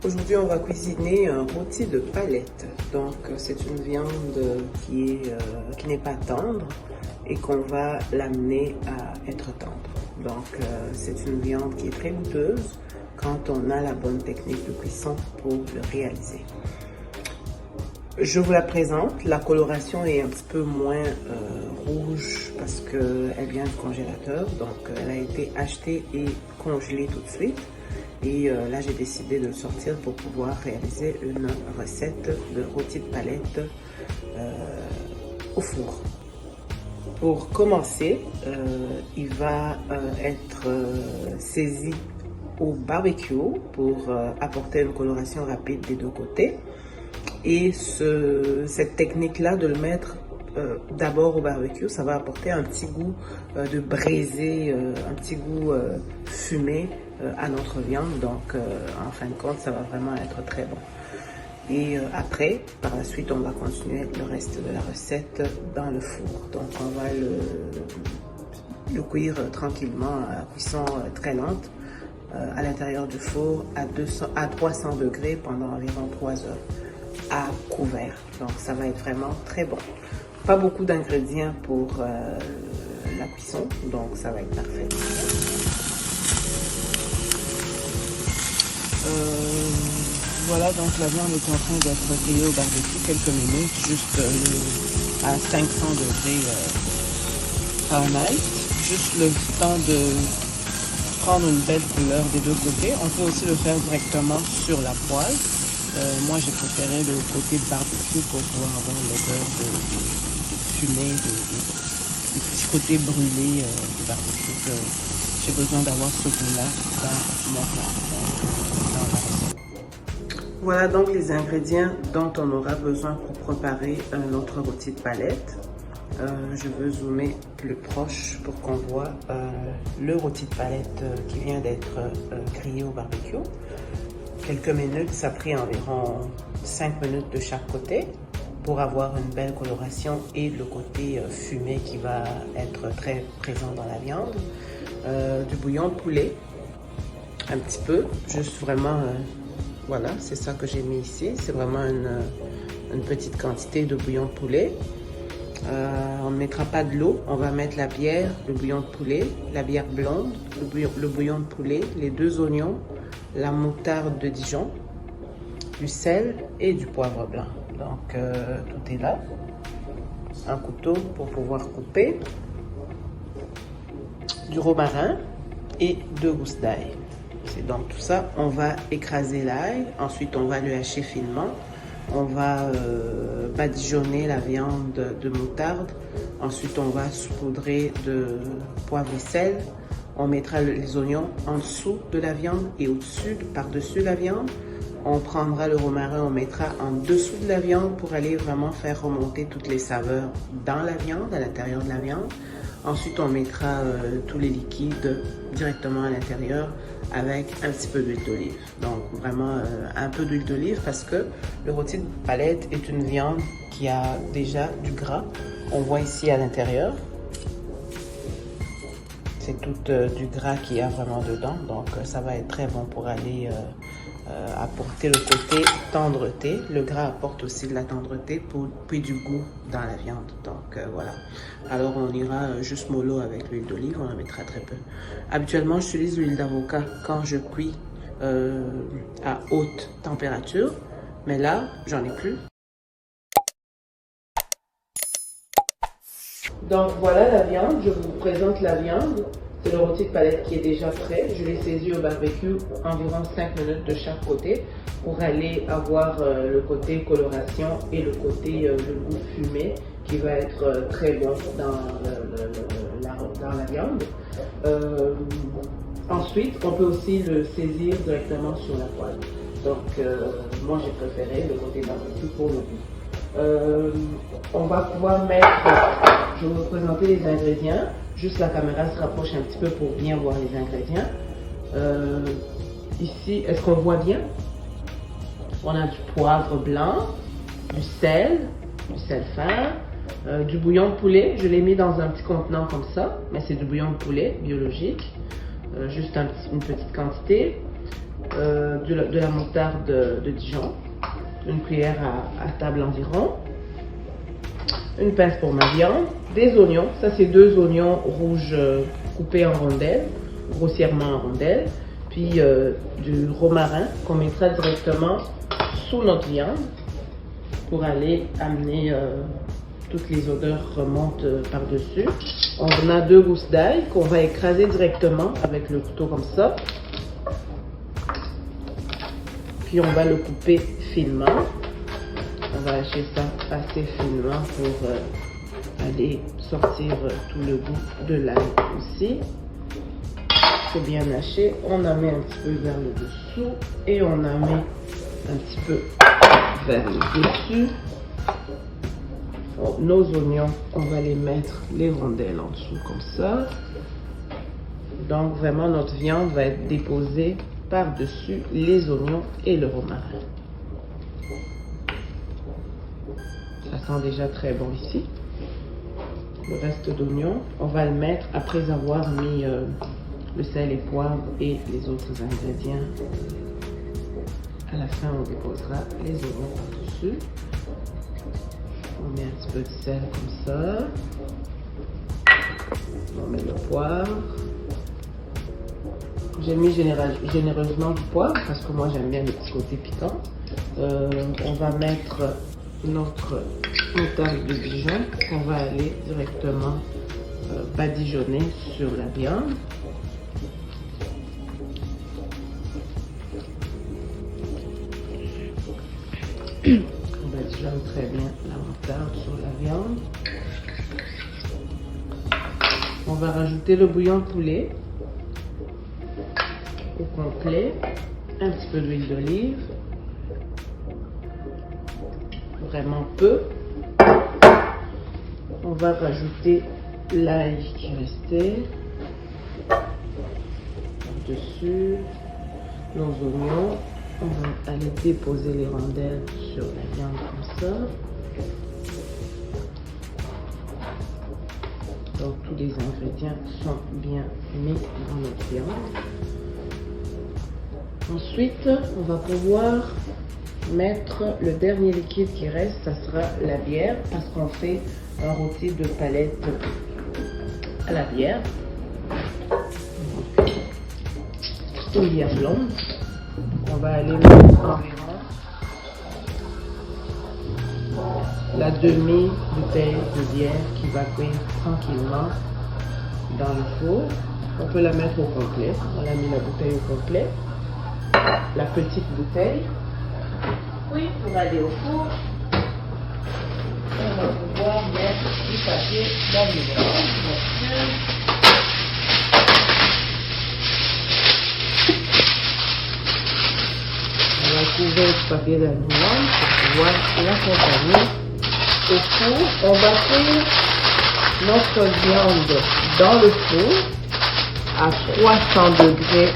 Aujourd'hui, on va cuisiner un rôti de palette. Donc, c'est une viande qui n'est pas tendre et qu'on va l'amener à être tendre. Donc, c'est une viande qui est très goûteuse quand on a la bonne technique de cuisson pour le réaliser. Je vous la présente. La coloration est un petit peu moins rouge parce qu'elle vient du congélateur. Donc, elle a été achetée et congelée tout de suite. Et là, j'ai décidé de le sortir pour pouvoir réaliser une recette de rôti de palette au four. Pour commencer, il va être saisi au barbecue pour apporter une coloration rapide des deux côtés. Et cette technique-là de le mettre d'abord au barbecue, ça va apporter un petit goût de braisé, un petit goût fumé à notre viande. Donc, en fin de compte, ça va vraiment être très bon. Et après, par la suite, on va continuer avec le reste de la recette dans le four. Donc, on va le cuire tranquillement à cuisson très lente à l'intérieur du four à 300 degrés pendant environ 3 heures à couvert. Donc, ça va être vraiment très bon. Pas beaucoup d'ingrédients pour la cuisson, donc ça va être parfait. Voilà, donc la viande est en train d'être grillée au barbecue quelques minutes, juste à 500 degrés Fahrenheit. Juste le temps de prendre une belle couleur des deux côtés. On peut aussi le faire directement sur la poêle. Moi, j'ai préféré le côté barbecue pour pouvoir avoir l'odeur de fumée, du petit côté brûlé du barbecue. J'ai besoin d'avoir ce goût-là dans mon plat. Voilà donc les ingrédients dont on aura besoin pour préparer notre rôti de palette. Je veux zoomer plus proche pour qu'on voit le rôti de palette qui vient d'être grillé au barbecue. Quelques minutes, ça a pris environ 5 minutes de chaque côté pour avoir une belle coloration et le côté fumé qui va être très présent dans la viande. Du bouillon de poulet, un petit peu, juste vraiment, voilà, c'est ça que j'ai mis ici. C'est vraiment une petite quantité de bouillon de poulet. On ne mettra pas de l'eau, on va mettre la bière, le bouillon de poulet, la bière blonde, le bouillon de poulet, les 2 oignons, la moutarde de Dijon, du sel et du poivre blanc. Donc, tout est là. Un couteau pour pouvoir couper, du romarin et 2 gousses d'ail. Donc, tout ça, on va écraser l'ail. Ensuite, on va le hacher finement. On va badigeonner la viande de moutarde. Ensuite, on va saupoudrer de poivre et sel. On mettra les oignons en dessous de la viande et au-dessus, par-dessus la viande. On prendra le romarin, on mettra en dessous de la viande pour aller vraiment faire remonter toutes les saveurs dans la viande, à l'intérieur de la viande. Ensuite, on mettra tous les liquides directement à l'intérieur avec un petit peu d'huile d'olive. Donc, vraiment un peu d'huile d'olive parce que le rôti de palette est une viande qui a déjà du gras. On voit ici à l'intérieur. C'est tout du gras qu'il y a vraiment dedans. Donc, ça va être très bon pour aller apporter le côté tendreté. Le gras apporte aussi de la tendreté puis du goût dans la viande. Donc voilà. Alors on ira juste mollo avec l'huile d'olive, on en mettra très peu. Habituellement, j'utilise l'huile d'avocat quand je cuis à haute température, mais là, j'en ai plus. Donc voilà la viande, je vous présente la viande. C'est le rôti de palette qui est déjà prêt. Je l'ai saisi au barbecue environ 5 minutes de chaque côté pour aller avoir le côté coloration et le côté le goût fumé qui va être très bon dans la viande. Ensuite, on peut aussi le saisir directement sur la poêle. Donc, moi j'ai préféré le côté barbecue pour le goût. On va pouvoir mettre, je vais vous présenter les ingrédients. Juste la caméra se rapproche un petit peu pour bien voir les ingrédients. Ici, est-ce qu'on voit bien? On a du poivre blanc, du sel fin, du bouillon de poulet. Je l'ai mis dans un petit contenant comme ça, mais c'est du bouillon de poulet biologique. Juste une petite quantité. de la moutarde de Dijon, une cuillère à table environ, une pince pour ma viande, des oignons, ça c'est 2 oignons rouges coupés en rondelles, grossièrement en rondelles, puis du romarin qu'on mettra directement sous notre viande pour aller amener toutes les odeurs remontent par-dessus. On a 2 gousses d'ail qu'on va écraser directement avec le couteau comme ça. Puis on va le couper finement. On va hacher ça assez finement pour aller sortir tout le goût de l'ail aussi. C'est bien haché. On en met un petit peu vers le dessous et on en met un petit peu vers le dessus. Bon, nos oignons, on va les mettre les rondelles en dessous comme ça. Donc vraiment notre viande va être déposée par-dessus les oignons et le romarin. Ça sent déjà très bon ici. Le reste d'oignon, on va le mettre après avoir mis le sel et poivre et les autres ingrédients. À la fin, on déposera les oignons par-dessus. On met un petit peu de sel comme ça. On met le poivre. J'ai mis généreusement du poivre parce que moi j'aime bien le petit côté piquant. On va mettre notre moutarde de Dijon qu'on va aller directement badigeonner sur la viande. On badigeonne très bien la moutarde sur la viande. On va rajouter le bouillon de poulet au complet, un petit peu d'huile d'olive, vraiment peu. On va rajouter l'ail qui restait dessus, nos oignons. On va aller déposer les rondelles sur la viande comme ça. Donc tous les ingrédients sont bien mis dans notre viande. Ensuite, on va pouvoir mettre le dernier liquide qui reste, ça sera la bière, parce qu'on fait un rôti de palette à la bière. Une bière blonde. On va aller mettre environ la demi-bouteille de bière qui va cuire tranquillement dans le four. On peut la mettre au complet. On a mis la bouteille au complet. La petite bouteille. Puis pour aller au four, on va pouvoir mettre du papier d'aluminium. On va couvrir du papier d'aluminium pour pouvoir l'accompagner au four. On va cuire notre viande dans le four à 300 degrés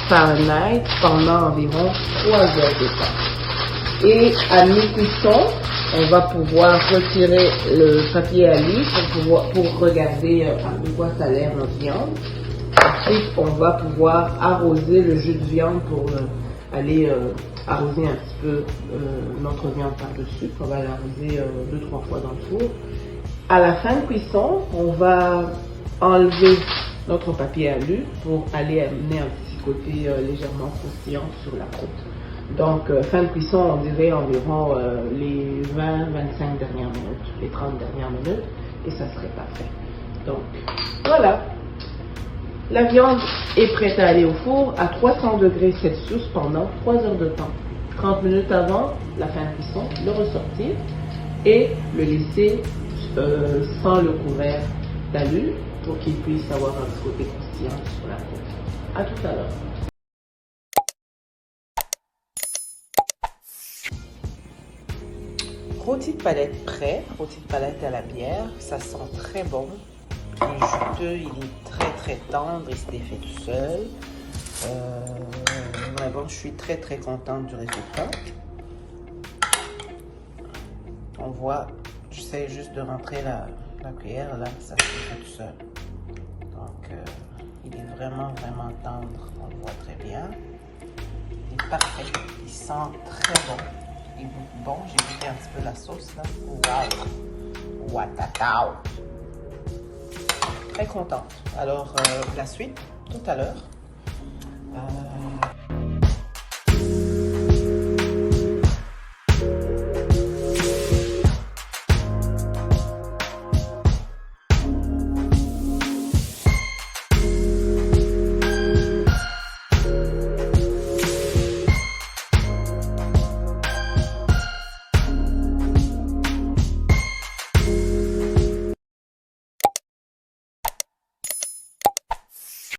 Fahrenheit pendant environ 3 heures de temps. Et à mi-cuisson, on va pouvoir retirer le papier alu pour regarder de quoi ça a l'air notre viande. Ensuite, on va pouvoir arroser le jus de viande pour aller arroser un petit peu notre viande par-dessus. On va l'arroser 2-3 fois dans le four. À la fin de cuisson, on va enlever notre papier alu pour aller amener un petit côté légèrement croustillant sur la croûte. Donc, fin de cuisson, on dirait environ les 20-25 dernières minutes, les 30 dernières minutes, et ça serait parfait. Donc, voilà. La viande est prête à aller au four à 300 degrés Celsius pendant 3 heures de temps. 30 minutes avant la fin de cuisson, le ressortir et le laisser sans le couvert d'alu pour qu'il puisse avoir un petit côté croustillant sur la croûte. À tout à l'heure. Rôti de palette prêt, rôti de palette à la bière, ça sent très bon. Il est juteux, il est très très tendre, il se défait tout seul. Vraiment, je suis très très contente du résultat. On voit, j'essaie juste de rentrer la cuillère là, ça se fait tout seul. Donc, il est vraiment vraiment tendre, on le voit très bien. est parfait. Il sent très bon. Il goûte bon. J'ai goûté un petit peu la sauce là. Waouh! Watatao! Très contente. Alors, la suite, tout à l'heure.